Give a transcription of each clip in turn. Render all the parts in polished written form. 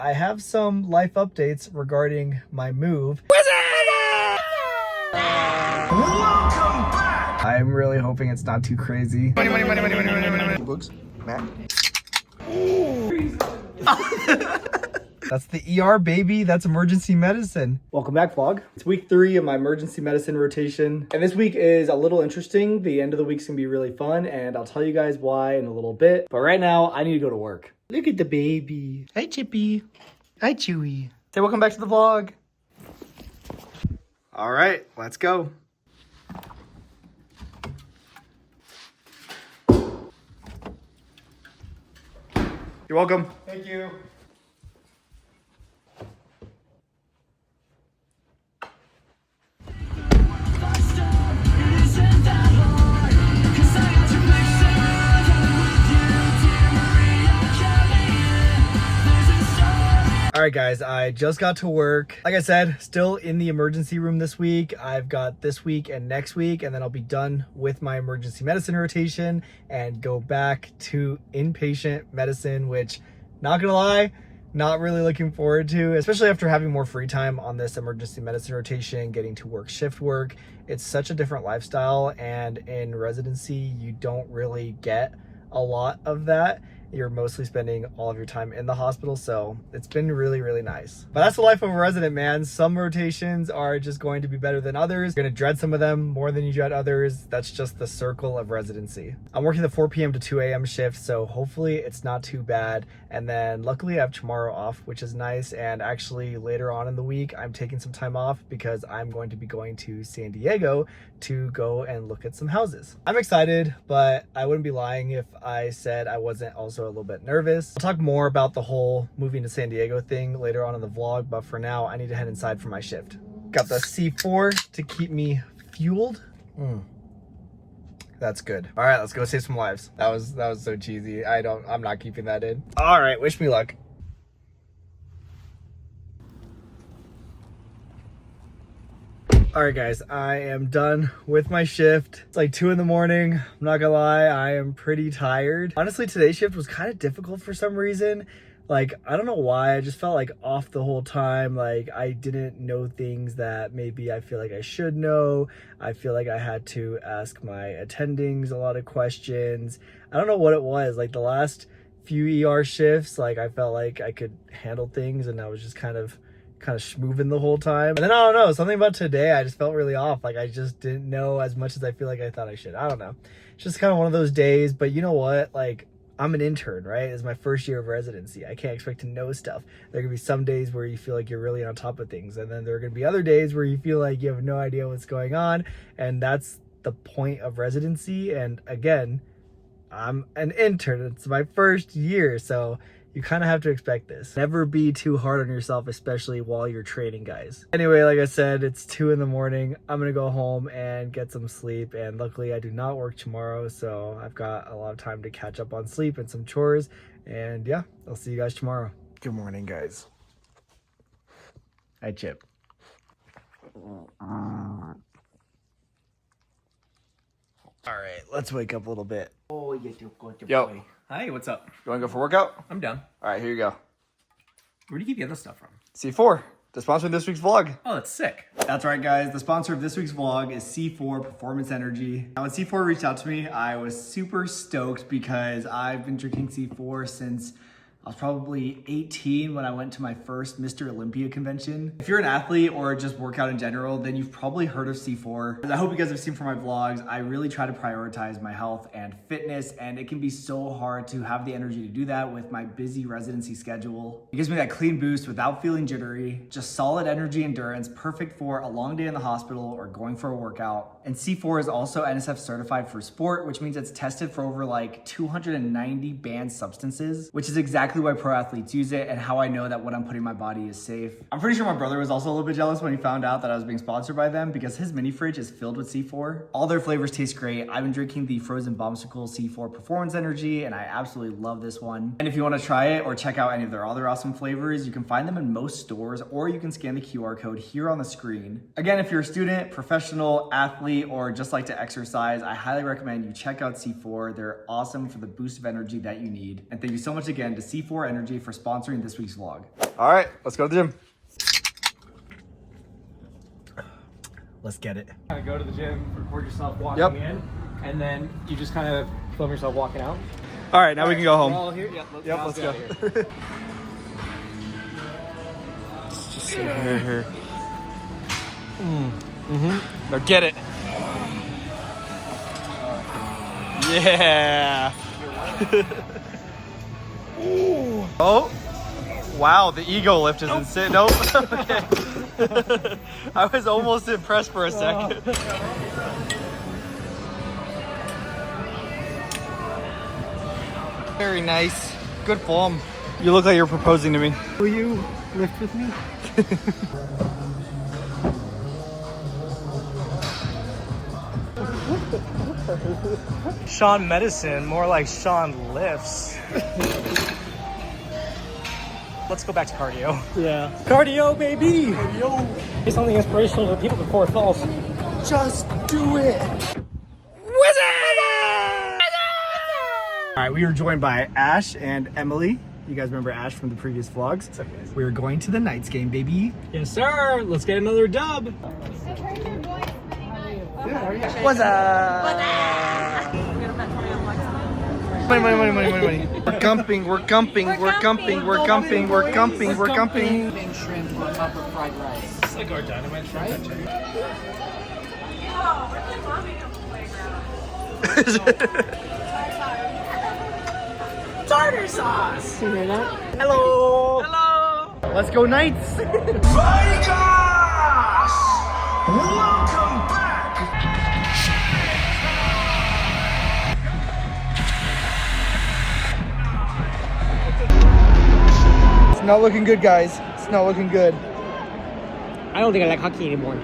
I have some life updates regarding my move. Welcome back! I'm really hoping it's not too crazy. Money. Books, Matt. That's the ER, baby. That's emergency medicine. Welcome back, vlog. It's week 3 of my emergency medicine rotation. And this week is a little interesting. The end of the week's gonna be really fun, and I'll tell you guys why in a little bit. But right now, I need to go to work. Look at the baby. Hi, Chippy. Hi, Chewy. Say welcome back to the vlog. All right, let's go. You're welcome. Thank you. All right, guys, I just got to work. Like I said, still in the emergency room this week. I've got this week and next week, and then I'll be done with my emergency medicine rotation and go back to inpatient medicine, which, not gonna lie, not really looking forward to, especially after having more free time on this emergency medicine rotation, getting to work shift work. It's such a different lifestyle, and in residency, you don't really get a lot of that. You're mostly spending all of your time in the hospital, so it's been really, really nice. But that's the life of a resident, man. Some rotations are just going to be better than others. You're gonna dread some of them more than you dread others. That's just the circle of residency. I'm working the 4 p.m. to 2 a.m. shift, so hopefully it's not too bad. And then luckily I have tomorrow off, which is nice. And actually later on in the week, I'm taking some time off because I'm going to be going to San Diego to go and look at some houses. I'm excited, but I wouldn't be lying if I said I wasn't also a little bit nervous. I'll talk more about the whole moving to San Diego thing later on in the vlog, but for now I need to head inside for my shift. Got the C4 to keep me fueled. That's good. All right, let's go save some lives. That was so cheesy. I'm not keeping that in. All right, wish me luck. All right, guys, I am done with my shift. It's like 2 in the morning. I'm not gonna lie, I am pretty tired. Honestly, today's shift was kind of difficult for some reason. Like, I don't know why, I just felt like off the whole time. Like, I didn't know things that maybe I feel like I should know. I feel like I had to ask my attendings a lot of questions. I don't know what it was. Like, the last few ER shifts, like, I felt like I could handle things, and I was just kind of schmooving the whole time. And then I don't know, something about today, I just felt really off. Like, I just didn't know as much as I feel like I thought I should. I don't know. It's just kind of one of those days, but you know what? Like, I'm an intern, right? It's my first year of residency. I can't expect to know stuff. There are gonna be some days where you feel like you're really on top of things, and then there are gonna be other days where you feel like you have no idea what's going on, and that's the point of residency. And again, I'm an intern. It's my first year, so you kind of have to expect this. Never be too hard on yourself, especially while you're training, guys. Anyway, like I said, it's 2 in the morning. I'm gonna go home and get some sleep, and luckily I do not work tomorrow, so I've got a lot of time to catch up on sleep and some chores. And yeah, I'll see you guys tomorrow. Good morning, guys. Hi, Chip. All right, let's wake up a little bit. Oh, you do good, Yo. boy. Hi, what's up? You want to go for a workout? I'm down. All right, here you go. Where do you get the other stuff from? C4, the sponsor of this week's vlog. Oh, that's sick. That's right, guys. The sponsor of this week's vlog is C4 Performance Energy. Now, when C4 reached out to me, I was super stoked because I've been drinking C4 since I was probably 18 when I went to my first Mr. Olympia convention. If you're an athlete or just workout in general, then you've probably heard of C4. I hope you guys have seen from my vlogs, I really try to prioritize my health and fitness, and it can be so hard to have the energy to do that with my busy residency schedule. It gives me that clean boost without feeling jittery, just solid energy endurance, perfect for a long day in the hospital or going for a workout. And C4 is also NSF certified for sport, which means it's tested for over like 290 banned substances, which is exactly why pro athletes use it and how I know that what I'm putting in my body is safe. I'm pretty sure my brother was also a little bit jealous when he found out that I was being sponsored by them because his mini fridge is filled with C4. All their flavors taste great. I've been drinking the frozen bombsicle C4 Performance Energy, and I absolutely love this one. And if you want to try it or check out any of their other awesome flavors, you can find them in most stores, or you can scan the QR code here on the screen. Again, if you're a student, professional, athlete, or just like to exercise, I highly recommend you check out C4. They're awesome for the boost of energy that you need. And thank you so much again to C4 C4 Energy for sponsoring this week's vlog. All right, let's go to the gym. Let's get it. Kind of go to the gym, record yourself walking in, and then you just kind of film yourself walking out. All right, now we can go We're home. all here? Yep, Let's get go. out of here. Just sit here. Now get it. Yeah. Ooh. Oh. Wow, the ego lift is insane. Nope. Okay. I was almost impressed for a second. Very nice. Good form. You look like you're proposing to me. Will you lift with me? Sean Medicine, more like Sean Lifts. Let's go back to cardio. Yeah. Cardio, baby! Cardio! Say something inspirational to people before it falls. Just do it. All right, we are joined by Ash and Emily. You guys remember Ash from the previous vlogs? We are going to the Knights game, baby. Yes, sir! Let's get another dub! What's up? Money. We're gumping. And shrimp on top of fried rice. It's like our dynamite shrimp. Tartar sauce. You hear that? Hello. Let's go Knights. Welcome back! It's not looking good, guys. It's not looking good. I don't think I like hockey anymore. Boo.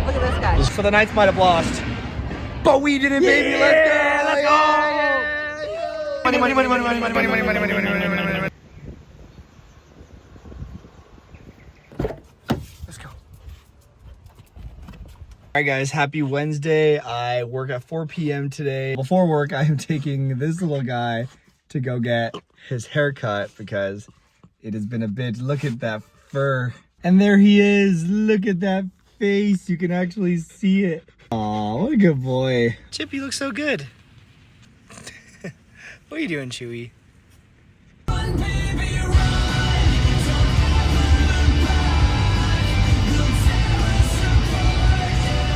Look at this guy. So the Knights might have lost, but we didn't, baby. Let's go. Money. Let's go. All right, guys. Happy Wednesday. I work at 4 p.m. today. Before work, I am taking this little guy to go get his haircut because it has been a bit. Look at that fur. And there he is. Look at that face. You can actually see it. Aw, what a good boy. Chip, you look so good. What are you doing, Chewy?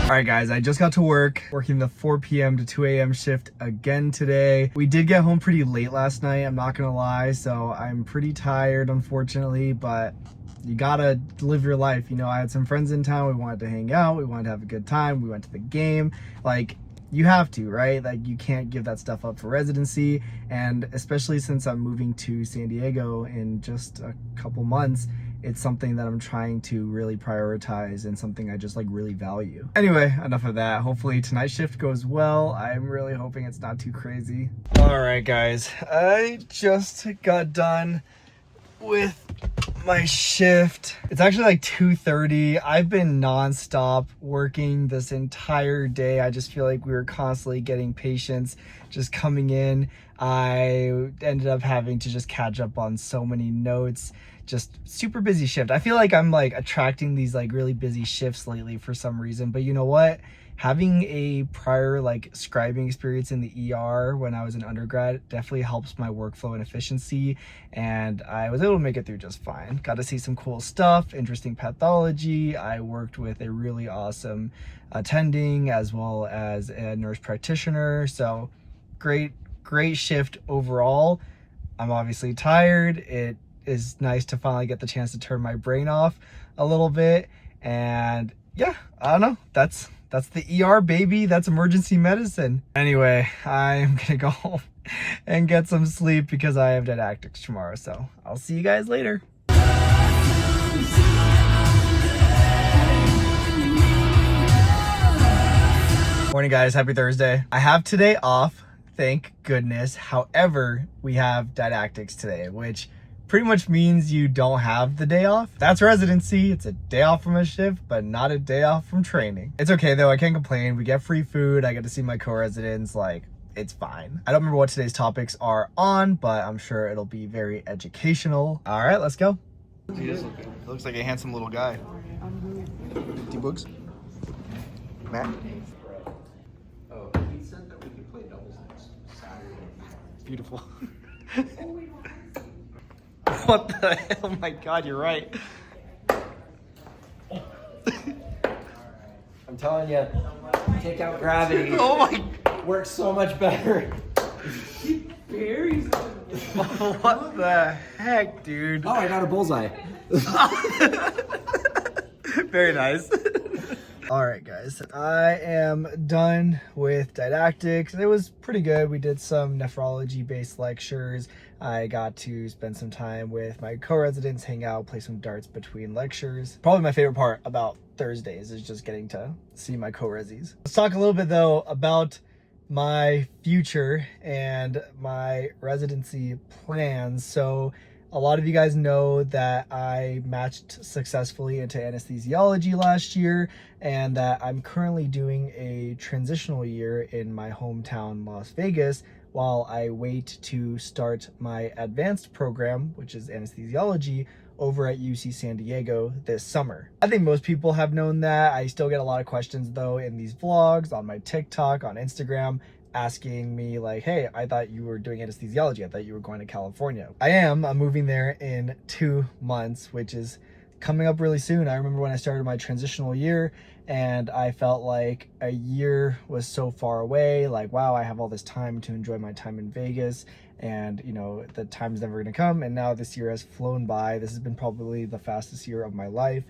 All right, guys, I just got to work, working the 4 p.m. to 2 a.m. shift again today. We did get home pretty late last night, I'm not gonna lie, so I'm pretty tired, unfortunately, but you gotta live your life. You know, I had some friends in town, we wanted to hang out, we wanted to have a good time, we went to the game. Like, you have to, right? Like, you can't give that stuff up for residency, and especially since I'm moving to San Diego in just a couple months, it's something that I'm trying to really prioritize and something I just like really value. Anyway, enough of that. Hopefully tonight's shift goes well. I'm really hoping it's not too crazy. All right, guys, I just got done with my shift. It's actually like 2:30. I've been nonstop working this entire day. I just feel like we were constantly getting patients just coming in. I ended up having to just catch up on so many notes. Just super busy shift. I feel like I'm like attracting these like really busy shifts lately for some reason, but you know what? Having a prior like scribing experience in the ER when I was an undergrad definitely helps my workflow and efficiency, and I was able to make it through just fine. Got to see some cool stuff, interesting pathology. I worked with a really awesome attending as well as a nurse practitioner, so great shift overall. I'm obviously tired. It is nice to finally get the chance to turn my brain off a little bit, and yeah, I don't know, that's the ER, baby. That's emergency medicine. Anyway, I'm gonna go home and get some sleep because I have Didactics tomorrow, so I'll see you guys later. Morning, guys. Happy Thursday. I have today off, thank goodness. However, we have Didactics today, which pretty much means you don't have the day off. That's residency. It's a day off from a shift, but not a day off from training. It's okay though, I can't complain. We get free food. I get to see my co-residents. Like, it's fine. I don't remember what today's topics are on, but I'm sure it'll be very educational. All right, let's go. He does look good. He looks like a handsome little guy. D-Books? Matt? Oh, he said that we could play doubles next Saturday. Beautiful. What the hell? Oh my god, you're right. I'm telling you, take out gravity. Oh my. Works so much better. What the heck, dude? Oh, I got a bullseye. Very nice. All right, guys, I am done with didactics. It was pretty good. We did some nephrology-based lectures. I got to spend some time with my co-residents, hang out, play some darts between lectures. Probably my favorite part about Thursdays is just getting to see my co-resis. Let's talk a little bit, though, about my future and my residency plans. So a lot of you guys know that I matched successfully into anesthesiology last year, and that I'm currently doing a transitional year in my hometown, Las Vegas, while I wait to start my advanced program, which is anesthesiology, over at UC San Diego this summer. I think most people have known that. I still get a lot of questions though in these vlogs, on my TikTok, on Instagram, asking me like, hey, I thought you were doing anesthesiology. I thought you were going to California. I'm moving there in 2 months, which is coming up really soon. I remember when I started my transitional year and I felt like a year was so far away. Like, wow, I have all this time to enjoy my time in Vegas, and you know, the time's never gonna come. And now this year has flown by. This has been probably the fastest year of my life,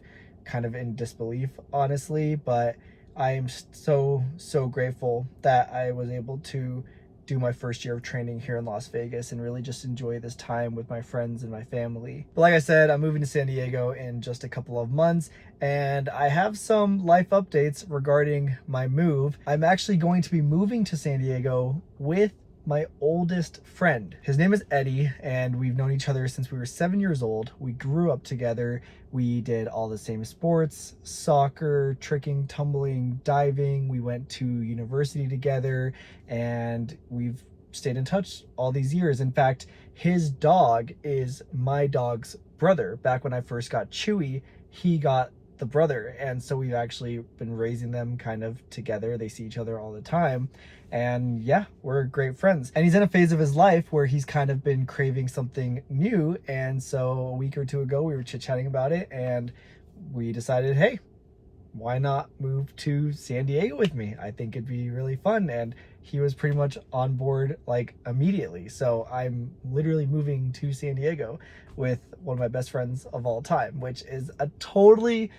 kind of in disbelief, honestly, but I am so grateful that I was able to do my first year of training here in Las Vegas and really just enjoy this time with my friends and my family. But like I said, I'm moving to San Diego in just a couple of months, and I have some life updates regarding my move. I'm actually going to be moving to San Diego with my oldest friend. His name is Eddie, and we've known each other since we were 7 years old. We grew up together. We did all the same sports: soccer, tricking, tumbling, diving. We went to university together, and we've stayed in touch all these years. In fact, his dog is my dog's brother. Back when I first got Chewy, he got the brother, and so we've actually been raising them kind of together. They see each other all the time, and yeah, we're great friends. And he's in a phase of his life where he's kind of been craving something new, and so a week or two ago we were chit-chatting about it, and we decided, hey, why not move to San Diego with me? I think it'd be really fun. And he was pretty much on board like immediately. So I'm literally moving to San Diego with one of my best friends of all time, which is a totally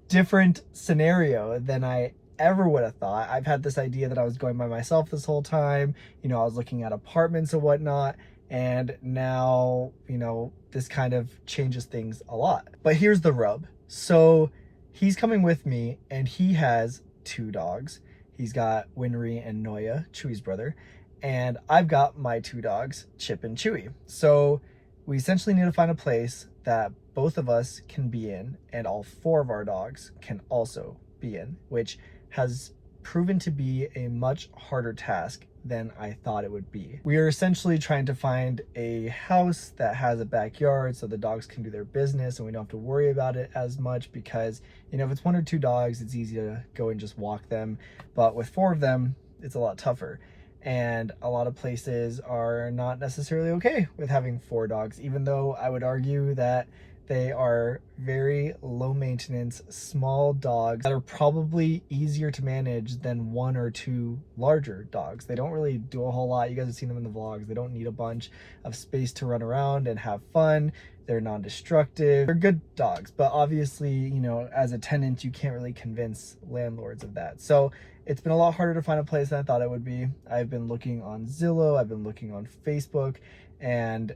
different scenario than I ever would have thought. I've had this idea that I was going by myself this whole time. You know, I was looking at apartments and whatnot, and now, you know, this kind of changes things a lot. But here's the rub. So he's coming with me, and he has 2 dogs. He's got Winry and Noya, Chewy's brother, and I've got my 2 dogs, Chip and Chewy. So we essentially need to find a place that both of us can be in, and all 4 of our dogs can also be in, which has proven to be a much harder task than I thought it would be. We are essentially trying to find a house that has a backyard so the dogs can do their business and we don't have to worry about it as much, because, you know, if it's 1 or 2 dogs, it's easy to go and just walk them. But with 4 of them, it's a lot tougher. And a lot of places are not necessarily okay with having 4 dogs, even though I would argue that they are very low maintenance, small dogs that are probably easier to manage than 1 or 2 larger dogs. They don't really do a whole lot. You guys have seen them in the vlogs. They don't need a bunch of space to run around and have fun. They're non-destructive. They're good dogs, but obviously, you know, as a tenant, you can't really convince landlords of that. So it's been a lot harder to find a place than I thought it would be. I've been looking on Zillow, I've been looking on Facebook, and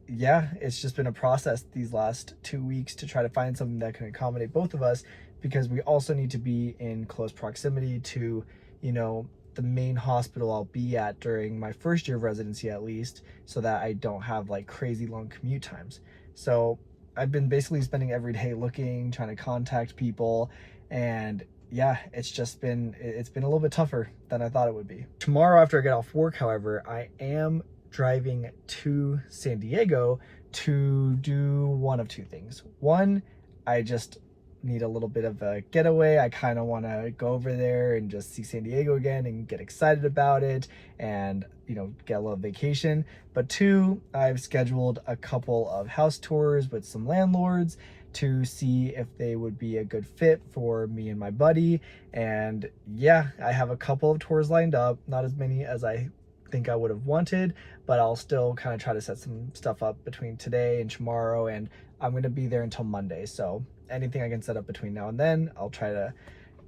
yeah, it's just been a process these last 2 weeks to try to find something that can accommodate both of us, because we also need to be in close proximity to, you know, the main hospital I'll be at during my first year of residency, at least, so that I don't have like crazy long commute times. So I've been basically spending every day looking, trying to contact people, and yeah, it's been a little bit tougher than I thought it would be. Tomorrow after I get off work, however, I am driving to San Diego to do one of two things. One, I just need a little bit of a getaway. I kind of want to go over there and just see San Diego again and get excited about it and, you know, get a little vacation. But two, I've scheduled a couple of house tours with some landlords to see if they would be a good fit for me and my buddy. And yeah, I have a couple of tours lined up, not as many as I think I would have wanted, but I'll still kind of try to set some stuff up between today and tomorrow, and I'm going to be there until Monday. So anything I can set up between now and then, I'll try to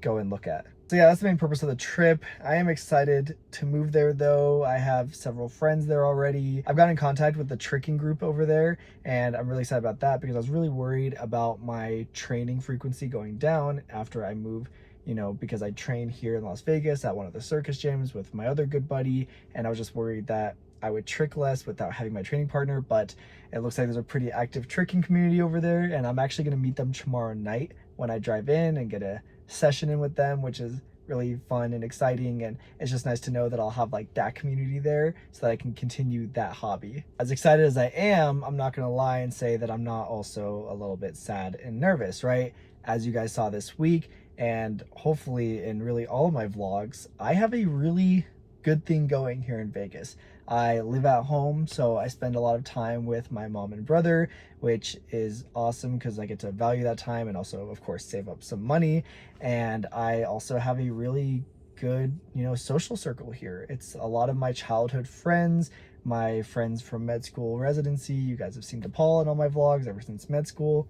go and look at. So yeah, that's the main purpose of the trip. I am excited to move there though. I have several friends there already. I've gotten in contact with the tricking group over there, and I'm really excited about that because I was really worried about my training frequency going down after I move, you know, because I train here in Las Vegas at one of the circus gyms with my other good buddy, and I was just worried that I would trick less without having my training partner. But it looks like there's a pretty active tricking community over there, and I'm actually going to meet them tomorrow night when I drive in and get a session in with them, which is really fun and exciting. And it's just nice to know that I'll have like that community there so that I can continue that hobby. As excited as I am, I'm not going to lie and say that I'm not also a little bit sad and nervous, right? As you guys saw this week, and hopefully in really all of my vlogs, I have a really good thing going here in Vegas. I live at home, so I spend a lot of time with my mom and brother, which is awesome because I get to value that time and also, of course, save up some money. And I also have a really good, you know, social circle here. It's a lot of my childhood friends, my friends from med school residency. You guys have seen DePaul in all my vlogs ever since med school.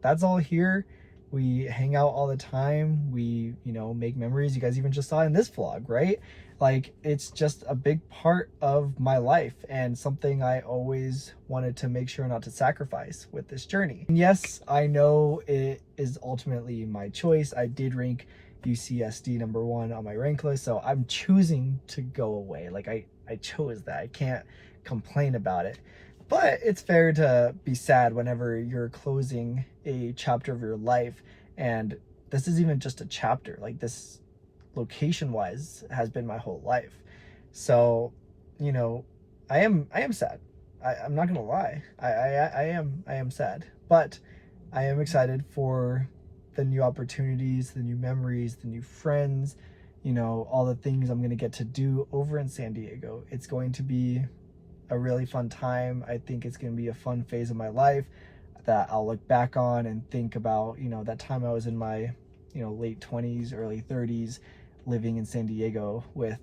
That's all here. We hang out all the time. We, you know, make memories. You guys even just saw in this vlog, right? Like, it's just a big part of my life and something I always wanted to make sure not to sacrifice with this journey. And yes, I know it is ultimately my choice. I did rank UCSD #1 on my rank list, so I'm choosing to go away. Like, I chose that. I can't complain about it. But it's fair to be sad whenever you're closing a chapter of your life, and this is even just a chapter. Like, this location wise has been my whole life. So, you know, I am sad. I'm not gonna lie. I am sad, but I am excited for the new opportunities, the new memories, the new friends, you know, all the things I'm gonna get to do over in San Diego. It's going to be a really fun time. I think it's going to be a fun phase of my life that I'll look back on and think about, you know, that time I was in my, you know, late 20s, early 30s, living in San Diego with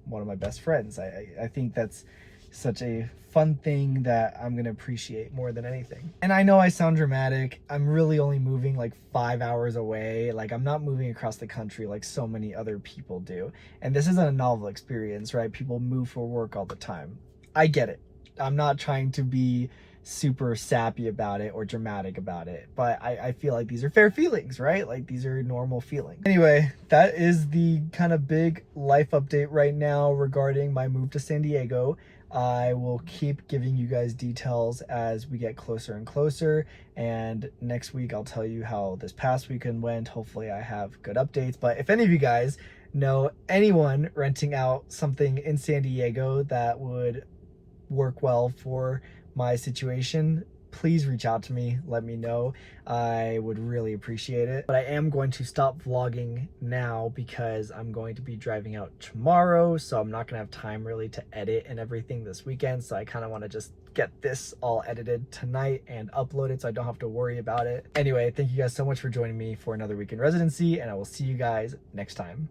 one of my best friends. I think that's such a fun thing that I'm going to appreciate more than anything. And I know I sound dramatic. I'm really only moving like 5 hours away. Like, I'm not moving across the country like so many other people do. And this isn't a novel experience, right? People move for work all the time. I get it. I'm not trying to be super sappy about it or dramatic about it, but I feel like these are fair feelings, right? Like, these are normal feelings. Anyway, that is the kind of big life update right now regarding my move to San Diego. I will keep giving you guys details as we get closer and closer, and next week I'll tell you how this past weekend went. Hopefully I have good updates. But if any of you guys know anyone renting out something in San Diego that would work well for my situation, please reach out to me, let me know. I would really appreciate it. But I am going to stop vlogging now because I'm going to be driving out tomorrow, so I'm not gonna have time really to edit and everything this weekend. So I kind of want to just get this all edited tonight and upload it so I don't have to worry about it. Anyway, thank you guys so much for joining me for another week in residency, and I will see you guys next time.